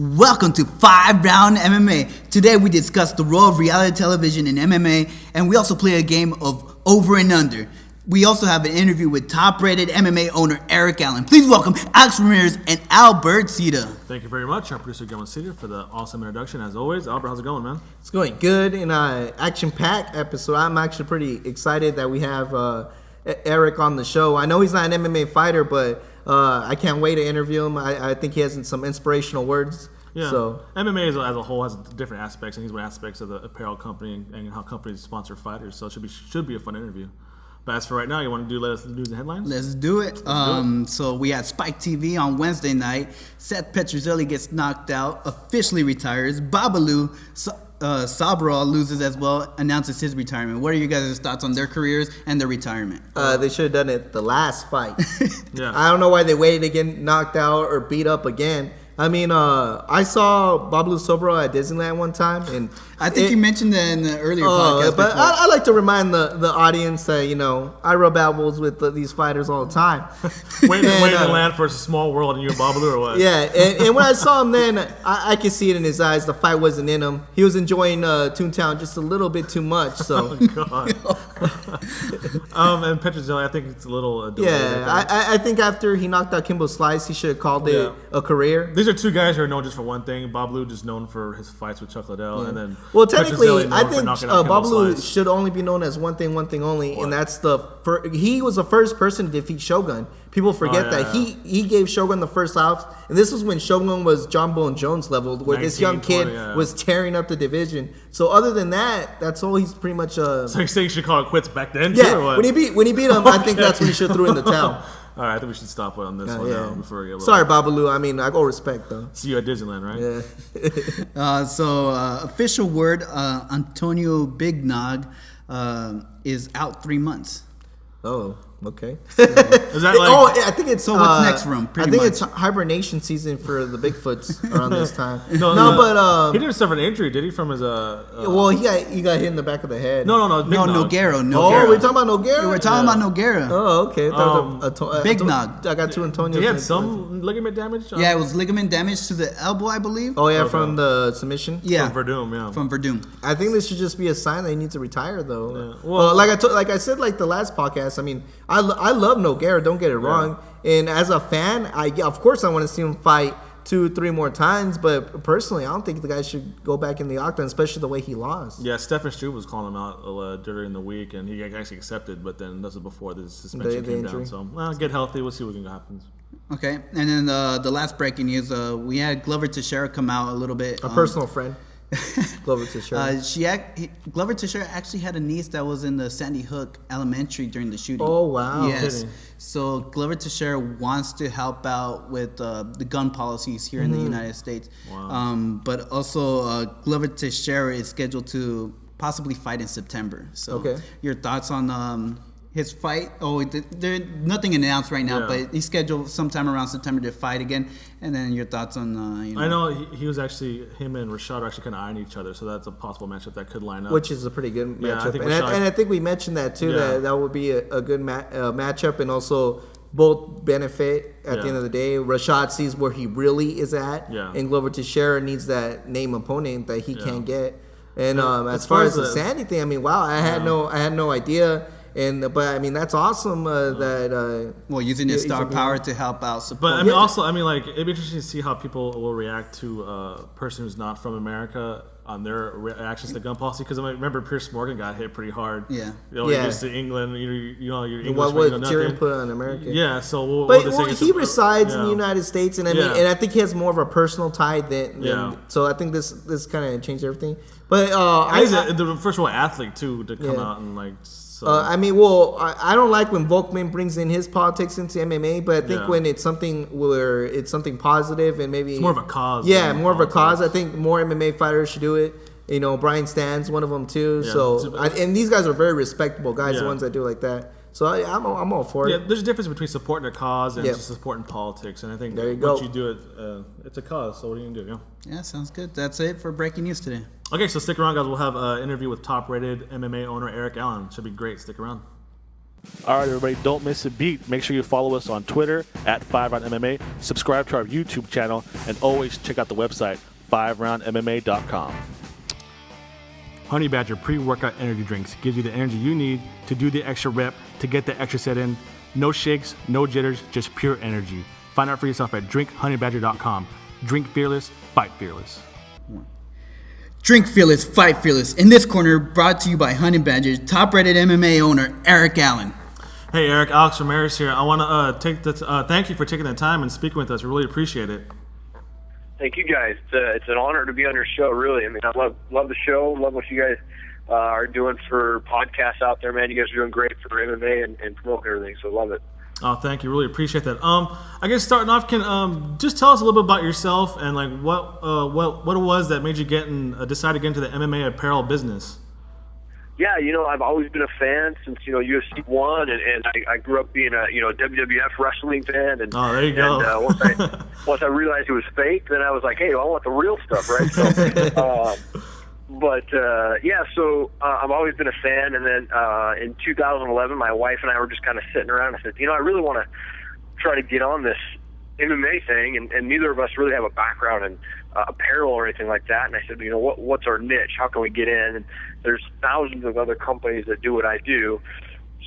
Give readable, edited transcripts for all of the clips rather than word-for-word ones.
Welcome to 5 Round MMA. Today we discuss the role of reality television in MMA, and we also play a game of over and under. We also have an interview with top-rated MMA owner Erik Allen. Please welcome Alex Ramirez and Albert Cita. Thank you very much, our producer Gilman Cedar, for the awesome introduction. As always, Albert, how's it going, man? It's going good in an action-packed episode. I'm actually pretty excited that we have Erik on the show. I know he's not an MMA fighter, but I can't wait to interview him. I think he has some inspirational words. Yeah. So MMA as a whole has different aspects, and he's one aspects of the apparel company and how companies sponsor fighters. So it should be a fun interview. But as for right now, you want to let us do the headlines? Let's do it. So we had Spike TV on Wednesday night. Seth Petrozelli gets knocked out, officially retires. Babalu Sabral loses as well, announces his retirement. What are you guys' thoughts on their careers and their retirement? they should have done it the last fight. Yeah. I don't know why they waited to get knocked out or beat up again. I mean, I saw Babalu Sabral at Disneyland one time, and I think you mentioned that in the earlier podcast. But I like to remind the audience that, you know, I rub elbows with these fighters all the time. Waiting to land for a small world and you and Babalu or what? Yeah, and when I saw him then, I could see it in his eyes. The fight wasn't in him. He was enjoying Toontown just a little bit too much. So. Oh, God. And Petrozelli, I think it's a little delayed. Yeah, I think after he knocked out Kimbo Slice, he should have called it a career. These are two guys who are known just for one thing. Babalu just known for his fights with Chuck Liddell, and then well, technically, I think Babalu should only be known as one thing only, and that's he was the first person to defeat Shogun. People forget that he gave Shogun the first out, and this was when Shogun was John Bone Jones level, where this young kid was tearing up the division. So other than that, that's all he's pretty much. So you're saying you should call it quits back then? Yeah, too, or what? when he beat him, I think that's when he should have threw in the towel. All right, I think we should stop on this one now before we get. Sorry, Babalu. I mean, I go respect though. See you at Disneyland, right? Yeah. Official word: Antonio Bignog is out 3 months. Oh, okay. Is that like? I think it's. So what's next for him? I think it's hibernation season for the Bigfoots around this time. But he didn't suffer an injury, did he? From his well, he got hit in the back of the head. No, Nogueira. Oh, we're talking about Nogueira. We're talking about Nogueira. Oh, okay. Bignog. I got two Antonios. He had some ligament damage. Yeah, it was ligament damage to the elbow, I believe. Oh yeah, from the submission. Yeah, from Verdum. Yeah, from Verdum. I think this should just be a sign that he needs to retire, though. Yeah. Well, like I said, the last podcast. I mean, I love Nogueira. Don't get it wrong. And as a fan, of course I want to see him fight 2-3 more times. But personally, I don't think the guy should go back in the octagon, especially the way he lost. Yeah, Stefan Struve was calling him out during the week, and he actually accepted. But then this was before the suspension came down. So get healthy. We'll see what happens. Okay, and then the last breaking news: we had Glover Teixeira come out a little bit. A personal friend. Glover Teixeira. Glover Teixeira actually had a niece that was in the Sandy Hook Elementary during the shooting. Oh wow! Yes. So Glover Teixeira wants to help out with the gun policies here in the United States. Wow. But also Glover Teixeira is scheduled to possibly fight in September. So your thoughts on his fight? Oh, there's nothing announced right now, but he's scheduled sometime around September to fight again. And then your thoughts on, I know he was actually, him and Rashad are actually kind of eyeing each other, so that's a possible matchup that could line up. Which is a pretty good matchup. Yeah, I think we mentioned that too, that would be a good matchup, and also both benefit at the end of the day. Rashad sees where he really is at, and Glover Teixeira needs that name opponent that he can't get. And as far as the Sandy thing, I mean, wow, I had no idea. But I mean, that's awesome that using his star power to help out support. But I mean, also, it'd be interesting to see how people will react to a person who's not from America on their reactions to gun policy. Because I remember Pierce Morgan got hit pretty hard. Yeah, you're used to England. You're English. What would Tyrion put on America? Yeah, so he resides in the United States, and I think he has more of a personal tie than so I think this kind of changed everything. But he's the first of all athlete too to come out and like. I don't like when Volkman brings in his politics into MMA, but I think when it's something where it's something positive and maybe it's more of a cause. Yeah, more of a cause. I think more MMA fighters should do it. You know, Brian Stan's one of them too. Yeah, and these guys are very respectable guys, the ones that do it like that. So I'm all for it. Yeah, there's a difference between supporting a cause and just supporting politics. And I think once you do it, it's a cause. So what are you going to do? Yeah, sounds good. That's it for breaking news today. Okay, so stick around, guys. We'll have an interview with top-rated MMA owner Erik Allen. Should be great. Stick around. All right, everybody, don't miss a beat. Make sure you follow us on Twitter at FiveRoundMMA, subscribe to our YouTube channel, and always check out the website, FiveRoundMMA.com. Honey Badger pre-workout energy drinks gives you the energy you need to do the extra rep, to get the extra set in. No shakes, no jitters, just pure energy. Find out for yourself at drinkhoneybadger.com. Drink fearless, fight fearless. Drink fearless, fight fearless. In this corner, brought to you by Honey Badger, top-rated MMA owner Erik Allen. Hey Erik, Alex Ramirez here. I want to thank you for taking the time and speaking with us. We really appreciate it. Thank you guys. It's an honor to be on your show. Really, I mean, I love the show. Love what you guys are doing for podcasts out there, man. You guys are doing great for MMA and promoting everything. So love it. Oh, thank you. Really appreciate that. I guess starting off, can just tell us a little bit about yourself and like what it was that made you decide to get into the MMA apparel business. Yeah, I've always been a fan since UFC 1, and I grew up being a WWF wrestling fan. And oh, there you go. And once I realized it was fake, then I was like, hey, I want the real stuff, right? So, so I've always been a fan. And then in 2011, my wife and I were just kind of sitting around. I said, I really want to try to get on this MMA thing, and neither of us really have a background in apparel or anything like that. And I said, what's our niche? How can we get in? And there's thousands of other companies that do what I do.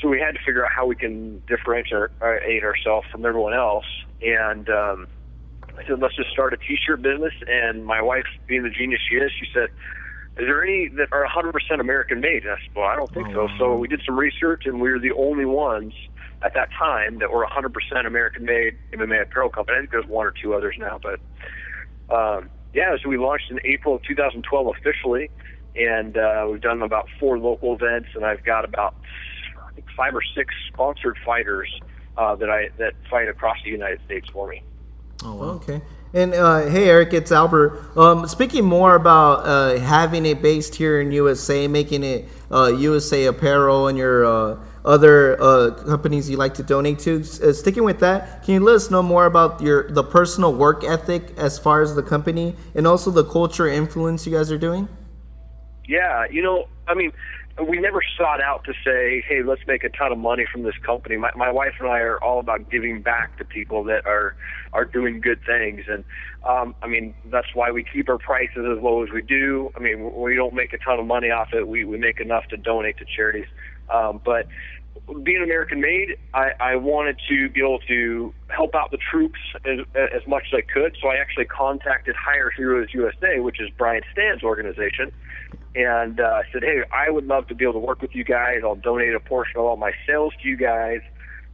So we had to figure out how we can differentiate ourselves from everyone else. And I said, let's just start a T-shirt business. And my wife, being the genius she is, she said, is there any that are 100% American made? And I said, well, I don't think so. So we did some research, and we were the only ones at that time that were 100% American-made MMA apparel company. I think there's one or two others now, but so we launched in April of 2012 officially, and we've done about 4 local events, and I've got about 5 or 6 sponsored fighters that fight across the United States for me. Oh, wow. Okay. And hey, Erik, it's Albert. Speaking more about having it based here in USA, making it USA apparel, and your other companies you like to donate to. Sticking with that, can you let us know more about the personal work ethic as far as the company, and also the culture influence you guys are doing? Yeah, we never sought out to say, hey, let's make a ton of money from this company. My wife and I are all about giving back to people that are doing good things. And, that's why we keep our prices as low as we do. We don't make a ton of money off it. We make enough to donate to charities. But being American-made, I wanted to be able to help out the troops as much as I could. So I actually contacted Hire Heroes USA, which is Brian Stan's organization, and said, hey, I would love to be able to work with you guys. I'll donate a portion of all my sales to you guys.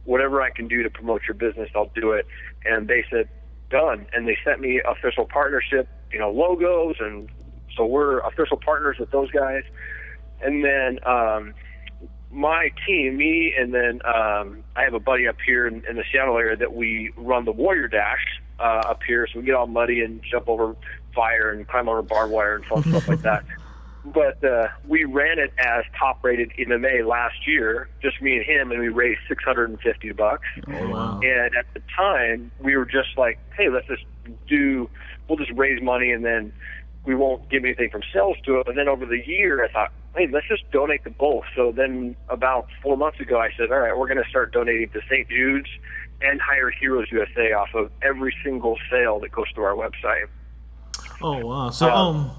Whatever I can do to promote your business, I'll do it. And they said, done. And they sent me official partnership, logos, and so we're official partners with those guys. And then my team, me, and then I have a buddy up here in the Seattle area that we run the Warrior Dash up here, so we get all muddy and jump over fire and climb over barbed wire and fun stuff like that. But we ran it as top-rated MMA last year, just me and him, and we raised $650. Oh, wow. And at the time, we were just like, hey, we'll just raise money, and then we won't give anything from sales to it. But then over the year, I thought, hey, let's just donate to both. So then about 4 months ago, I said, all right, we're going to start donating to St. Jude's and Hire Heroes USA off of every single sale that goes to our website. Oh, wow. So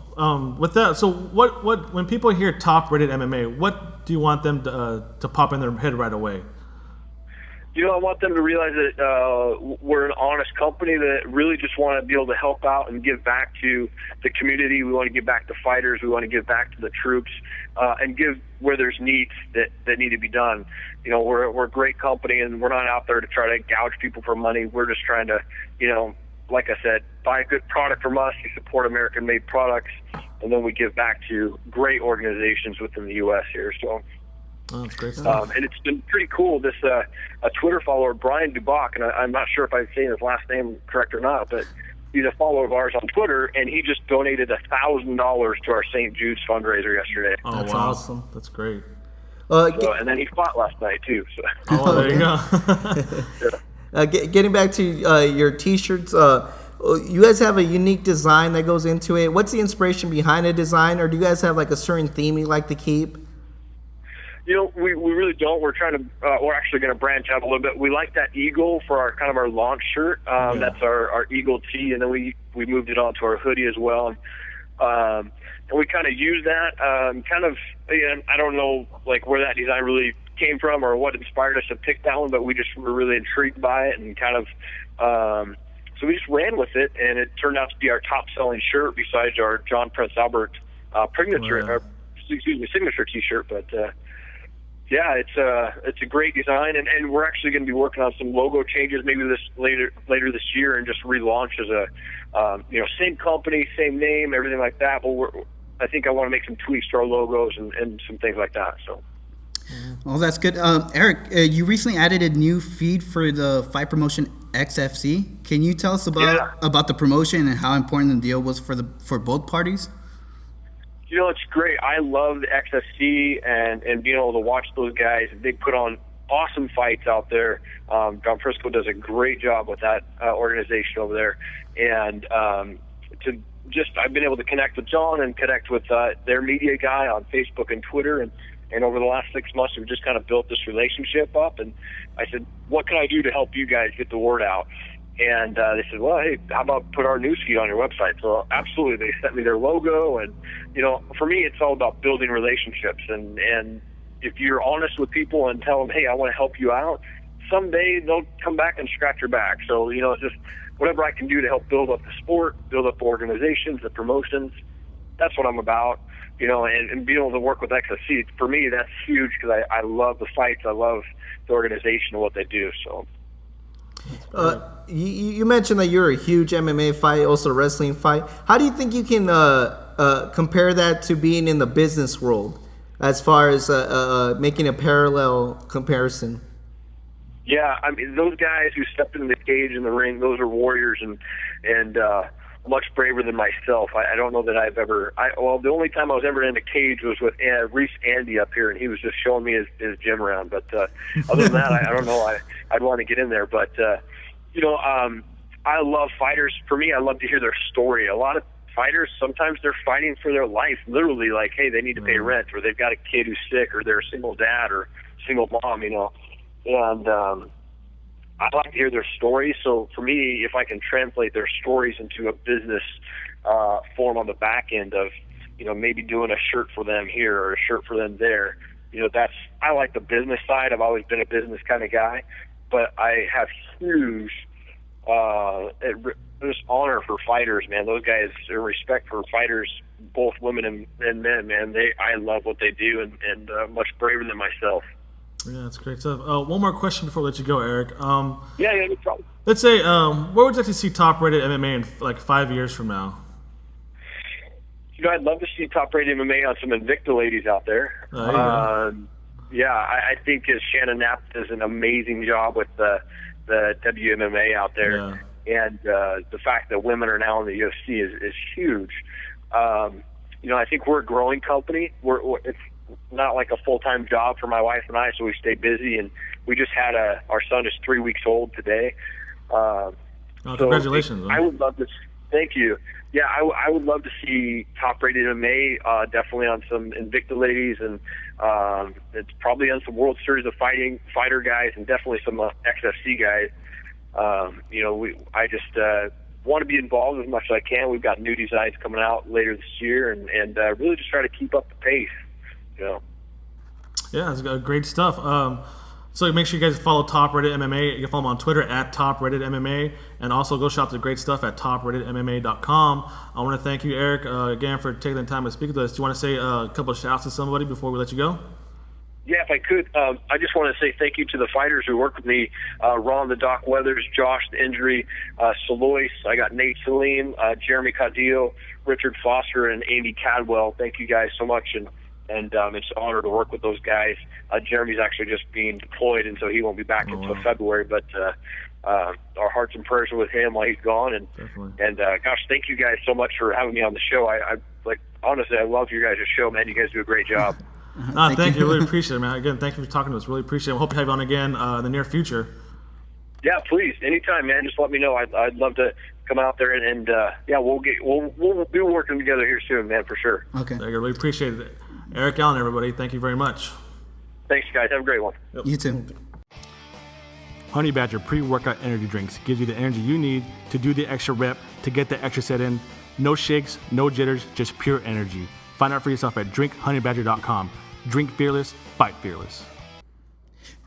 with that, so what when people hear top-rated MMA, what do you want them to pop in their head right away? I want them to realize that we're an honest company that really just want to be able to help out and give back to the community. We want to give back to fighters. We want to give back to the troops, and give where there's needs that need to be done. We're a great company, and we're not out there to try to gouge people for money. We're just trying to, like I said, buy a good product from us. You support American-made products, and then we give back to great organizations within the U.S. here. So. Oh, that's great stuff. And it's been pretty cool. This a Twitter follower, Brian Dubach, and I'm not sure if I'm saying his last name correct or not, but he's a follower of ours on Twitter, and he just donated $1,000 to our St. Jude's fundraiser yesterday. Oh, that's wow. awesome. That's great. And then he fought last night too. So. Oh, there you go. Getting back to your T-shirts, you guys have a unique design that goes into it. What's the inspiration behind the design, or do you guys have like a certain theme you like to keep? We really don't. We're we're actually going to branch out a little bit. We like that eagle for our launch shirt. That's our eagle tee, and then we moved it on to our hoodie as well. And we kind of use that. I don't know where that design really came from or what inspired us to pick that one, but we just were really intrigued by it and so we just ran with it, and it turned out to be our top-selling shirt besides our John Prince Albert signature T-shirt. But it's a great design, and we're actually going to be working on some logo changes maybe later this year, and just relaunch as a same company, same name, everything like that. But I think I want to make some tweaks to our logos and some things like that. So. Well, that's good. Erik, you recently added a new feed for the fight promotion XFC. Can you tell us about the promotion and how important the deal was for both parties? It's great. I love the XFC and being able to watch those guys. They put on awesome fights out there. Don Frisco does a great job with that organization over there. And I've been able to connect with John and connect with their media guy on Facebook and Twitter. And over the last 6 months, we've just kind of built this relationship up. And I said, what can I do to help you guys get the word out? And they said, well, hey, how about put our newsfeed on your website? So absolutely, they sent me their logo. And, for me, it's all about building relationships. And if you're honest with people and tell them, hey, I want to help you out, someday they'll come back and scratch your back. So, it's just whatever I can do to help build up the sport, build up the organizations, the promotions, that's what I'm about. And being able to work with XFC, for me, that's huge because I love the fights. I love the organization and what they do. So, you mentioned that you're a huge MMA fight, also wrestling fight. How do you think you can compare that to being in the business world as far as making a parallel comparison? Yeah, I mean, those guys who stepped into the cage in the ring, those are warriors and much braver than myself. I don't know that I've ever. The only time I was ever in a cage was with Reese Andy up here, and he was just showing me his gym around. But other than that, I don't know. I'd want to get in there. But I love fighters. For me, I love to hear their story. A lot of fighters, sometimes they're fighting for their life, literally. Like, hey, they need to pay rent, or they've got a kid who's sick, or they're a single dad or single mom. And I like to hear their stories. So for me, if I can translate their stories into a business form on the back end of, maybe doing a shirt for them here or a shirt for them there, I like the business side. I've always been a business kind of guy, but I have huge just honor for fighters, man. Those guys, respect for fighters, both women and men, man. I love what they do and much braver than myself. Yeah, that's great stuff. One more question before I let you go, Erik. Yeah, no problem. Let's say, where would you like to see top-rated MMA in 5 years from now? I'd love to see top-rated MMA on some Invicta ladies out there. I think Shannon Knapp does an amazing job with the WMMA out there. Yeah. And the fact that women are now in the UFC is huge. I think we're a growing company. It's not like a full-time job for my wife and I, so we stay busy. And we just had our son is 3 weeks old today. Congratulations. I would love to. Thank you. Yeah, I would love to see top-rated MMA, definitely on some Invicta ladies, and it's probably on some World Series of Fighter guys, and definitely some XFC guys. I just want to be involved as much as I can. We've got new designs coming out later this year, and really just try to keep up the pace. Yeah, it's great stuff. So make sure you guys follow Top Rated MMA. You can follow them on Twitter at Top Rated MMA, and also go shop the great stuff at TopRatedMMA.com. I want to thank you, Erik, again for taking the time to speak with us. Do you want to say a couple of shouts to somebody before we let you go? Yeah, if I could, I just want to say thank you to the fighters who work with me, Ron the Doc Weathers, Josh the Injury, Salois, I got Nate Salim, Jeremy Cadillo, Richard Foster, and Amy Cadwell. Thank you guys so much, and it's an honor to work with those guys. Jeremy's actually just being deployed, and so he won't be back until February, but our hearts and prayers are with him while he's gone. And gosh, thank you guys so much for having me on the show. Honestly, I love your guys' show, man. You guys do a great job. Thank you. Really appreciate it, man. Again, thank you for talking to us. Really appreciate it. We hope to have you on again in the near future. Yeah, please, anytime, man. Just let me know. I'd love to come out there and we'll be working together here soon, man, for sure. Okay. I really appreciate it. Erik Allen, everybody. Thank you very much. Thanks, guys. Have a great one. Yep. You too. Honey Badger pre-workout energy drinks gives you the energy you need to do the extra rep, to get the extra set in. No shakes, no jitters, just pure energy. Find out for yourself at drinkhoneybadger.com. Drink fearless, fight fearless.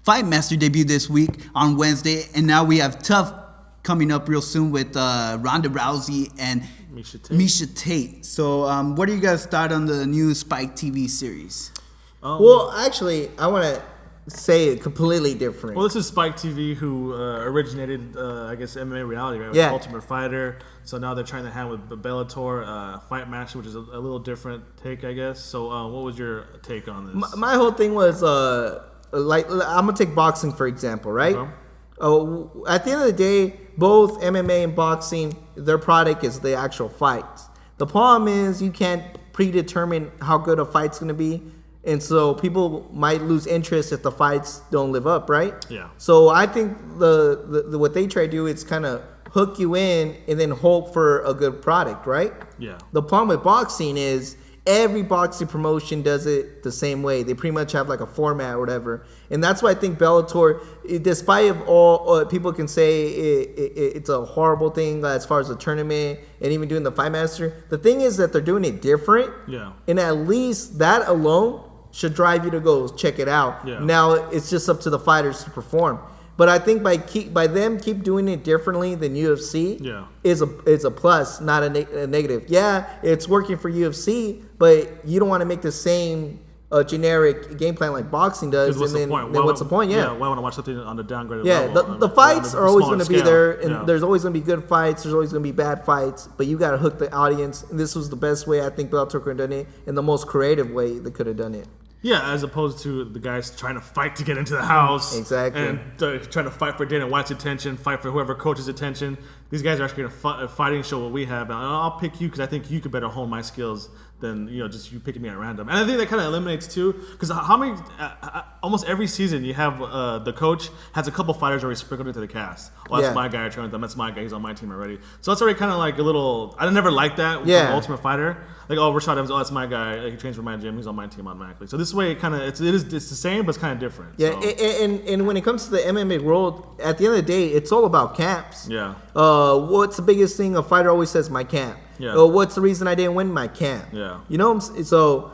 Fight Master debuted this week on Wednesday, and now we have Tough coming up real soon with Ronda Rousey and Miesha Tate. So what do you guys thought on the new Spike TV series? Well, actually, I want to say it completely different. Well, this is Spike TV, who originated, I guess, MMA reality, right? With Yeah. Ultimate Fighter. So now they're trying to have with Bellator, Fight Master, which is a little different take, I guess. So what was your take on this? My whole thing was, like, I'm going to take boxing, for example, right? At the end of the day, both MMA and boxing, their product is the actual fights. The problem is you can't predetermine how good a fight's going to be. And so people might lose interest if the fights don't live up, right? Yeah. So I think the what they try to do is kind of hook you in and then hope for a good product, right? Yeah. The problem with boxing is every boxing promotion does it the same way. They pretty much have like a format or whatever. And that's why I think Bellator, despite of all people can say it's a horrible thing as far as the tournament and even doing the Fight Master, the thing is that they're doing it different. Yeah. And at least that alone should drive you to go check it out. Yeah. Now it's just up to the fighters to perform. But I think by them keep doing it differently than UFC is a plus, not a negative. Yeah, it's working for UFC, but you don't want to make the same generic game plan like boxing does. What's and the point? then what's the point? Yeah. Why want to watch something on the downgraded yeah, level? the fights are always going to be there, and Yeah. there's always going to be good fights. There's always going to be bad fights, but you got to hook the audience. And this was the best way I think Bellator could have done it, and the most creative way they could have done it. Yeah, as opposed to the guys trying to fight to get into the house. Exactly. And trying to fight for Dana White's attention, fight for whoever coaches' attention. These guys are actually going to fighting show what we have. And I'll pick you because I think you could better hone my skills than just you picking me at random. And I think that kind of eliminates too, because how many, almost every season you have the coach has a couple fighters already sprinkled into the cast. Well, that's my guy I train with them. That's my guy. He's on my team already. So that's already kind of like a little. I never liked that with the Ultimate Fighter. Like, Rashad Evans, that's my guy. Like, he trains for my gym. He's on my team automatically. So this way, it kind of it's the same, but it's kind of different. Yeah, so. and when it comes to the MMA world, at the end of the day, it's all about camps. Yeah. What's the biggest thing a fighter always says? My camp. Yeah. What's the reason I didn't win? My camp. Yeah. You know, so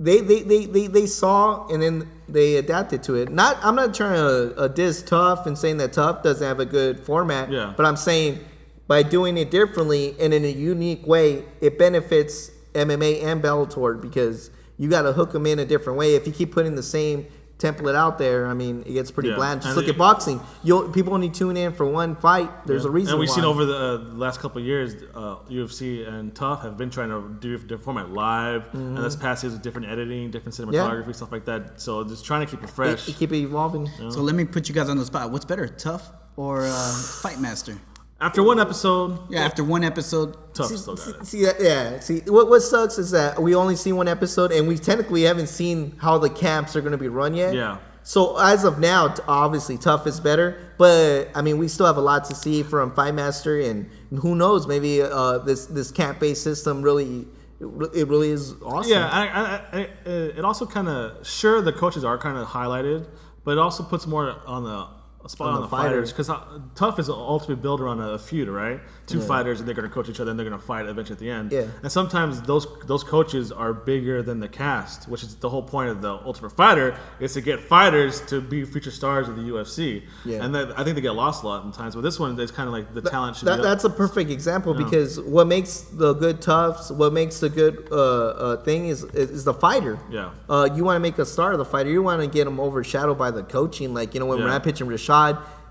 they saw and then they adapted to it. I'm not trying to diss Tough and saying that Tough doesn't have a good format. Yeah. But I'm saying by doing it differently and in a unique way, it benefits MMA and Bellator because you got to hook them in a different way. If you keep putting the same template out there, I mean, it gets pretty bland. Just look at boxing. People only tune in for one fight. There's a reason. And we've why. seen over the last couple of years, UFC and Tough have been trying to do different format live, and this past year's with different editing, different cinematography, stuff like that. So just trying to keep it fresh. Keep it evolving. So let me put you guys on the spot. What's better, Tough or Fight Master? After one episode. Yeah, after one episode. Tough still got it. See, what sucks is that we only see one episode, and we technically haven't seen how the camps are going to be run yet. Yeah. So as of now, obviously Tough is better, but I mean we still have a lot to see from Fight Master, and who knows, maybe this camp-based system really is awesome. Yeah, it also kind of the coaches are kind of highlighted, but it also puts more on the spot on the fighters because Tough is ultimately built around a feud, right? Two fighters, and they're going to coach each other, and they're going to fight eventually at the end. Yeah. And sometimes those coaches are bigger than the cast, which is the whole point of the Ultimate Fighter is to get fighters to be future stars of the UFC. Yeah. And I think they get lost a lot of times. But this one, it's kind of like the talent should. That's a perfect example because what makes the good Toughs, what makes the good thing is the fighter. Yeah. You want to make a star of the fighter. You want to get them overshadowed by the coaching, like when we're not pitching Rashad.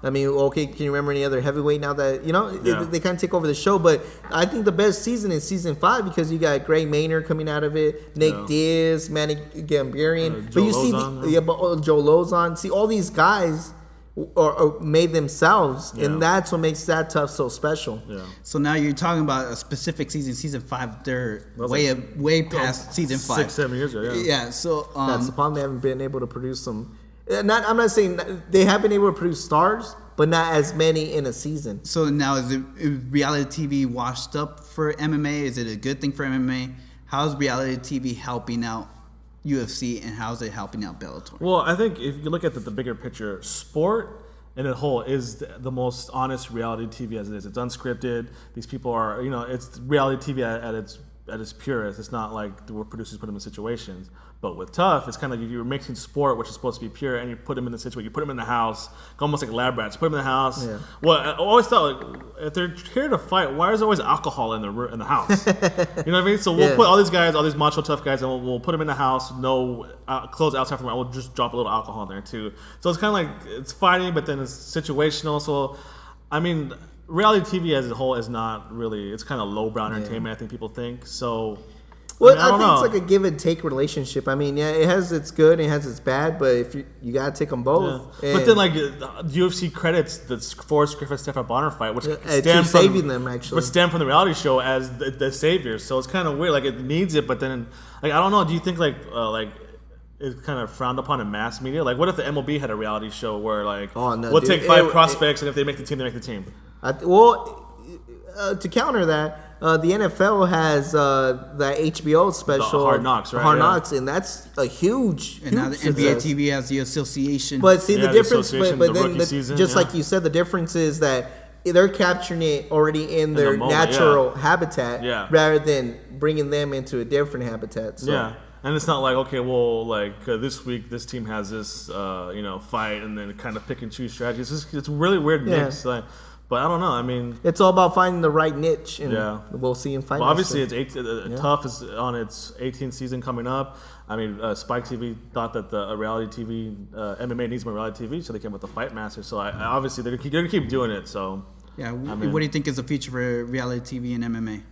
I mean, okay, can you remember any other heavambeight now that, they kind of take over the show? But I think the best season is season 5 because you got Gray Maynard coming out of it, Nate Diaz, Manny Gambarian. But you see, Joe Lozon. See, all these guys are made themselves, and that's what makes that Tough so special. Yeah. So now you're talking about a specific season 5. They're way past season 5. 6-7 years ago. Yeah. So that's the problem. They haven't been able to produce some. I'm not saying they have been able to produce stars, but not as many in a season. So now is reality TV washed up for MMA? Is it a good thing for MMA? How's reality TV helping out UFC, and how's it helping out Bellator? Well, I think if you look at the bigger picture, sport in a whole is the most honest reality TV as it is. It's unscripted. These people are, it's reality TV at its purest. It's not like the producers put them in situations. But with Tough, it's kind of like you're mixing sport, which is supposed to be pure, and you put them in the situation. You put them in the house, almost like lab rats. Put them in the house. Yeah. Well, I always thought, like, if they're here to fight, why is there always alcohol in the house? You know what I mean? So we'll put all these guys, all these macho tough guys, and we'll put them in the house. No clothes outside from them. We'll just drop a little alcohol in there too. So it's kind of like it's fighting, but then it's situational. So, I mean, reality TV as a whole is not really. It's kind of lowbrow entertainment. I think people think so. Well, I think it's like a give and take relationship. I mean, it has its good and it has its bad, but if you gotta take them both. Yeah. But then, like, UFC credits the Forrest Griffin-Stephan Bonner fight, which saving them actually, which stem from the reality show as the saviors. So it's kind of weird. Like, it needs it, but then, like, I don't know. Do you think like it's kind of frowned upon in mass media? Like, what if the MLB had a reality show where we'll take 5 prospects and if they make the team, they make the team? To counter that. The NFL has that HBO special, the Hard Knocks, right? Hard Knocks, and that's a huge. And now the NBA TV has the association. But see the difference, but then like you said, the difference is that they're capturing it already in their natural habitat, rather than bringing them into a different habitat. So. Yeah. And it's not like, okay, well, this week this team has this, fight, and then kind of pick and choose strategies. It's a really weird mix. But I don't know. I mean, it's all about finding the right niche, and we'll see in fight. Well, obviously, Tough is on its 18th season coming up. I mean, Spike TV thought that the reality TV MMA needs more reality TV, so they came with the Fight Master. So obviously they're gonna keep doing it. So what do you think is the future for reality TV and MMA?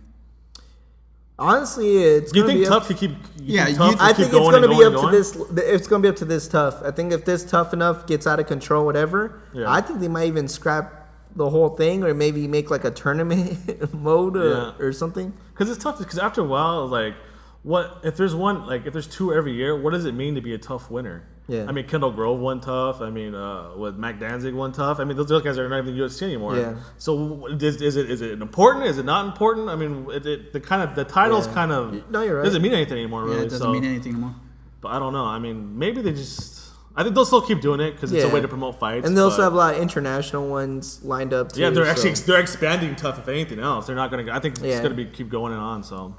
Honestly, it's. Do you think Tough could keep? I think it's going to be up to this. It's going to be up to this Tough. I think if this Tough enough gets out of control, whatever, I think they might even scrap the whole thing, or maybe make like a tournament mode or something. Because it's tough. Because after a while, like, what if there's one? Like, if there's 2 every year, what does it mean to be a Tough winner? Yeah. I mean, Kendall Grove won Tough. I mean, with Mac Danzig won Tough. I mean, those guys are not even in the UFC anymore. Yeah. So is it important? Is it not important? I mean, the titles kind of doesn't mean anything anymore. Really, it doesn't mean anything anymore. But I don't know. I mean, maybe they just. I think they'll still keep doing it because it's a way to promote fights. And they also have a lot of international ones lined up too. Yeah, they're expanding Tough if anything else. They're not going to. I think it's going to keep going on. So,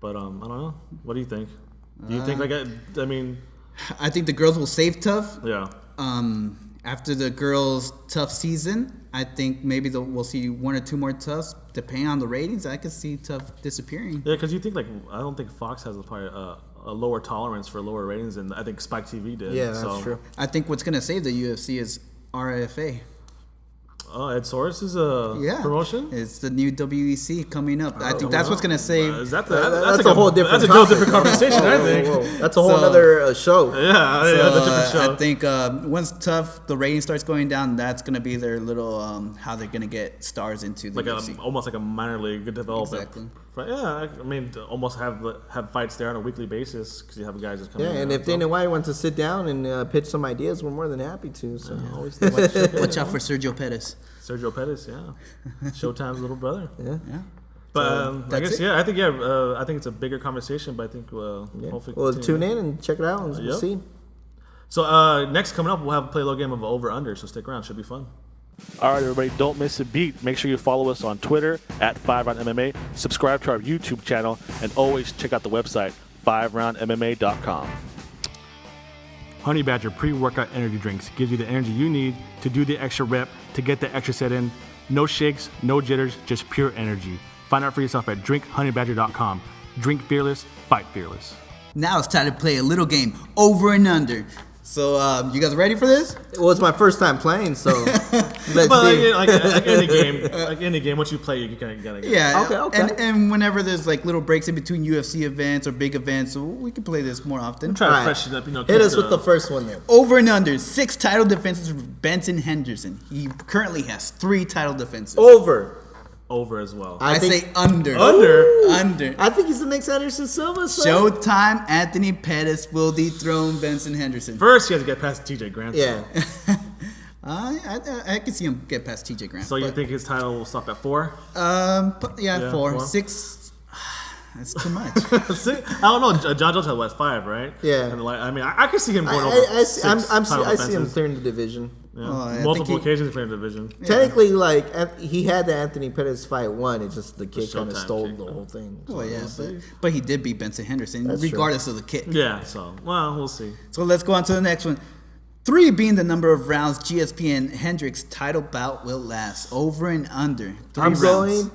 but I don't know. What do you think? Do you think I think the girls will save Tough. Yeah. After the girls' Tough season, I think maybe we'll see 1 or 2 more Toughs. Depending on the ratings, I could see Tough disappearing. Yeah, because you think I don't think Fox has a lower tolerance for lower ratings than I think Spike TV did. Yeah, that's true. I think what's gonna save the UFC is RFA. Oh, Ed Source's promotion? It's the new WEC coming up. I think that's what's going to save. That's a whole different That's a whole different conversation, I think. That's a whole other show. Yeah, that's a different show. I think once Tough, the rating starts going down, that's going to be their little, how they're going to get stars into the UFC. Almost like a minor league development. Exactly. But yeah, I mean, almost have fights there on a weekly basis because you have guys that come in. Yeah, and if Dana White wants to sit down and pitch some ideas, we're more than happy to. So always watch out for Sergio Pettis. Sergio Pettis, Showtime's little brother. Yeah. But I guess I think it's a bigger conversation, but I think hopefully we'll tune in and check it out and we'll see. So next coming up, we'll have a play a little game of over under. So stick around, should be fun. All right, everybody, don't miss a beat. Make sure you follow us on Twitter at FiveRoundMMA. Subscribe to our YouTube channel, and always check out the website FiveRoundMMA.com. Honey Badger pre-workout energy drinks gives you the energy you need to do the extra rep, to get the extra set in. No shakes, no jitters, just pure energy. Find out for yourself at drinkhoneyBadger.com. Drink fearless, fight fearless. Now it's time to play a little game, over and under. So, you guys ready for this? Well, it's my first time playing, so let's see. Like any game, once you play, you kind of gotta get. Yeah. Okay. And whenever there's like little breaks in between UFC events or big events, we can play this more often. I'm trying to freshen up, Hit us with the first one there. Over and under 6 title defenses for Benson Henderson. He currently has 3 title defenses. Over as well. I say under. Under. I think he's the next Anderson Silva. Showtime Anthony Pettis will dethrone Benson Henderson. First, he has to get past TJ Grant. Yeah. I can see him get past TJ Grant. So you think his title will stop at 4? 4. 6. That's too much. I don't know. John Jones had what, 5, right? Yeah. And I mean, I could see him going over. I see him clearing the division. Yeah. Well, Multiple occasions clearing the division. Yeah. Technically, like he had the Anthony Pettis fight won. It's just the kid kind of stole the whole thing. So yeah, but he did beat Benson Henderson, regardless of the kick. Yeah. So we'll see. So let's go on to the next one. 3 being the number of rounds GSP and Hendricks title bout will last. Over and under. 3 I'm rounds. going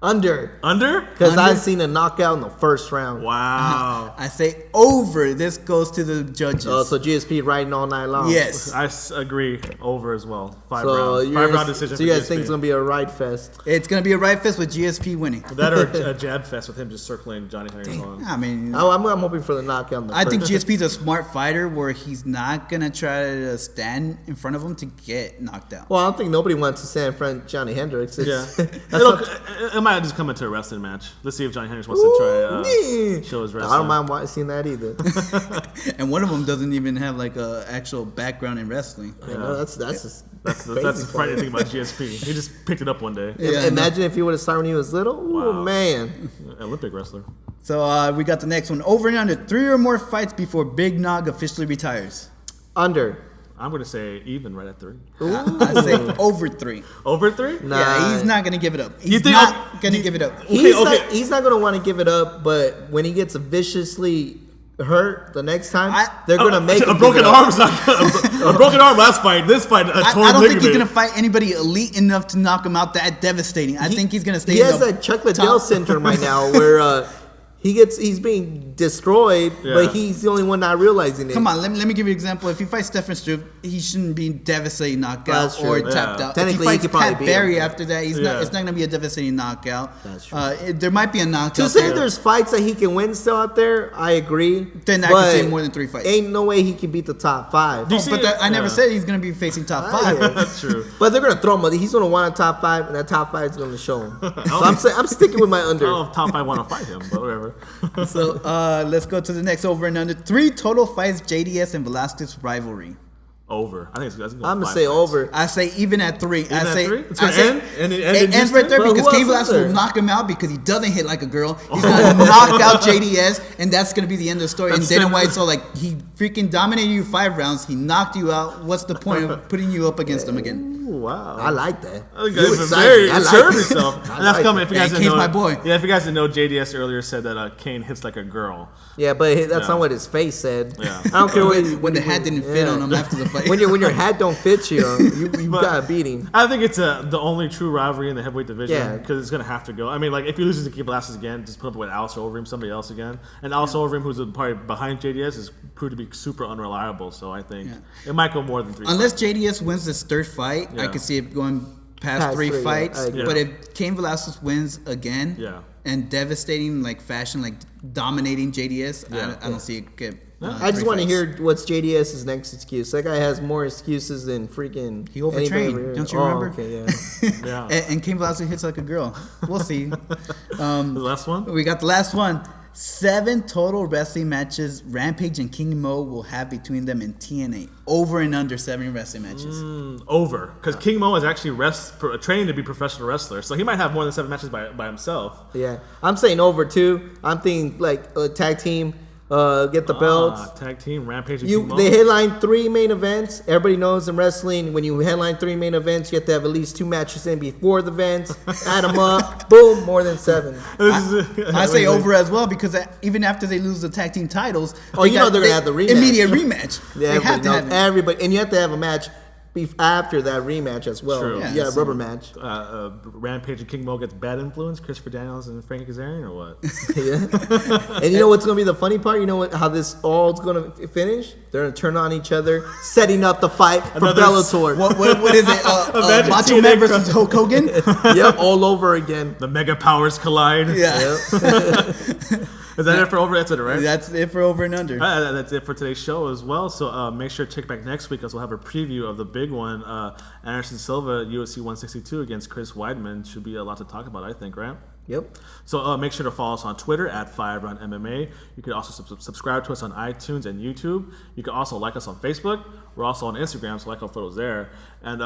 under. Under? Because I've seen a knockout in the first round. Wow. I say over. This goes to the judges. So GSP riding all night long. Yes. I agree. Over as well. 5 So rounds. 5 round decision. So you guys think it's gonna be a ride fest? It's going to be a right fist with GSP winning. That or a jab fest with him just circling Johnny Henry long. I mean, I'm hoping for the knockout. In the I think first. GSP's a smart fighter where he's not going to try to stand in front of him to get knocked out. Well, I don't think nobody wants to stand in front of Johnny Hendricks. Yeah. It might just come into a wrestling match. Let's see if Johnny Henry wants to try show his wrestling. I don't mind seeing that either. And one of them doesn't even have like a actual background in wrestling. I know that's the frightening thing about GSP. He just picked it up one day. Yeah, Imagine if he would have started when he was little. Oh man. Olympic wrestler. So we got the next one. Over and under 3 or more fights before Big Nog officially retires. Under. I'm going to say even right at 3. I say over 3. Over 3? Nah. Yeah, he's not going to give it up. He's think- not going to give it up. He's not going to want to give it up, but when he gets viciously hurt the next time, they're going to make a him broken give it up. arm. A broken arm last fight. This fight, a torn I don't think he's ligament. going to fight anybody elite enough to knock him out that devastating. I think he's going to stay He in has the that Chuck Liddell syndrome right now where he's being destroyed, but he's the only one not realizing it. Come on, let me give you an example. If he fights Stefan Struve, he shouldn't be devastating knockout or tapped out. Technically, if he he fights could probably Pat beat Barry him. after that, it's not going to be a devastating knockout. That's true. There might be a knockout. To say there's fights that he can win still out there, I agree. Then I but can say more than 3 fights. Ain't no way he can beat the top 5. I never said he's going to be facing top 5. That's true. But they're gonna throw him. He's gonna want a top 5, and that top 5 is gonna show him. So I'm sticking with my I under. don't know if top 5 want to fight him, but whatever. So let's go to the next over and under. 3 total fights JDS and Velasquez rivalry. Over. I think that's I'm gonna say over. I say even at 3. Even at 3? It's I gonna say end? And it it ended ends just right there then? because Well, who Cain else is Velasquez will there? knock him out because he doesn't hit like a girl. He's gonna knock out JDS, and that's gonna be the end of the story. And Dana White, so like he freaking dominated you 5 rounds. He knocked you out. What's the point of putting you up against him again? Ooh, wow. I like that. You You guys are excited. very I like assertive it. yourself. I And that's like coming. it. If you guys Yeah, didn't know, Kane's my boy. Yeah, if you guys didn't know, JDS earlier said that Kane hits like a girl. Yeah, but that's not what his face said. Yeah. I don't care When the hat didn't fit on him after the fight. when your hat don't fit you, you gotta beat him. I think it's the only true rivalry in the heavyweight division Yeah. because it's gonna have to go. I mean, like if he loses to Keith Velasquez again, just put up with Alistair Overeem, somebody else again, and Alistair Overeem, who's probably behind JDS, is proved to be super unreliable. So I think it might go more than 3. Unless JDS wins this 3rd fight, I Yeah. could see it going past 3 3, yeah, fights. I agree. But if Cain Velasquez wins again, and devastating like fashion, like dominating JDS, I don't see it get. I just want to hear what's JDS's next excuse. That guy has more excuses than freaking. He overtrained. anybody. Don't you remember? Okay, yeah. And Cain Velasquez hits like a girl. We'll see. The last one. We got the last one. 7 total wrestling matches Rampage and King Mo will have between them in TNA. Over and under 7 wrestling matches. Over, because King Mo is actually trained to be a professional wrestler, so he might have more than 7 matches by himself. Yeah, I'm saying over too. I'm thinking like a tag team, get the belts. Tag team Rampage. And King Mo. They headline 3 main events. Everybody knows in wrestling, when you headline 3 main events, you have to have at least 2 matches in before the events. Add them up, boom, more than 7. I say over as well because even after they lose the tag team titles, they're gonna have the rematch. Immediate rematch. Yeah, they have to have it. everybody, and you have to have a match after that rematch as well. True. Yeah, rubber match. Rampage and King Mo gets bad influence. Christopher Daniels and Frankie Kazarian, or what? Yeah. And you know what's gonna be the funny part? You know how this all's gonna finish? They're gonna turn on each other, setting up the fight for Bellator. What is it? Macho TNA Man versus Hulk Hogan? Yep, all over again. The mega powers collide. Yeah. Yep. Is that it for over? That's it, right? That's it for over and under. That's it for today's show as well. So make sure to check back next week as we'll have a preview of the big one. Anderson Silva, UFC 162 against Chris Weidman. Should be a lot to talk about, I think, right? Yep. So make sure to follow us on Twitter at FiveRoundMMA. You can also subscribe to us on iTunes and YouTube. You can also like us on Facebook. We're also on Instagram, so like our photos there. And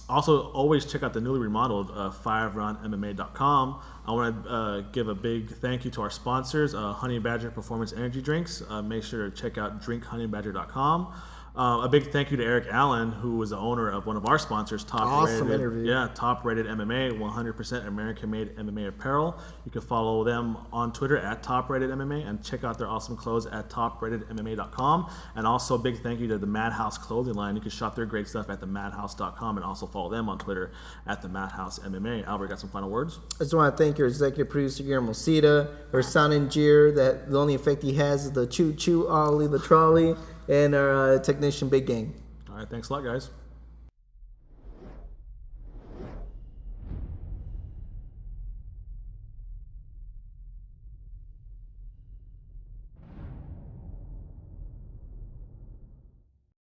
Also, always check out the newly remodeled FiveRoundMMA.com. I want to give a big thank you to our sponsors, Honey Badger Performance Energy Drinks. Make sure to check out drinkhoney-badger.com. A big thank you to Erik Allen, who was the owner of one of our sponsors, Top Rated MMA, 100% American-made MMA apparel. You can follow them on Twitter at TopRatedMMA and check out their awesome clothes at TopRatedMMA.com. And also a big thank you to the Madhouse clothing line. You can shop their great stuff at themadhouse.com and also follow them on Twitter at themadhousemma. Albert, got some final words? I just want to thank your executive producer, Guillermo Cita, our sound engineer, that the only effect he has is the choo-choo, ollie, the trolley, and our technician, Big Game. All right, thanks a lot, guys.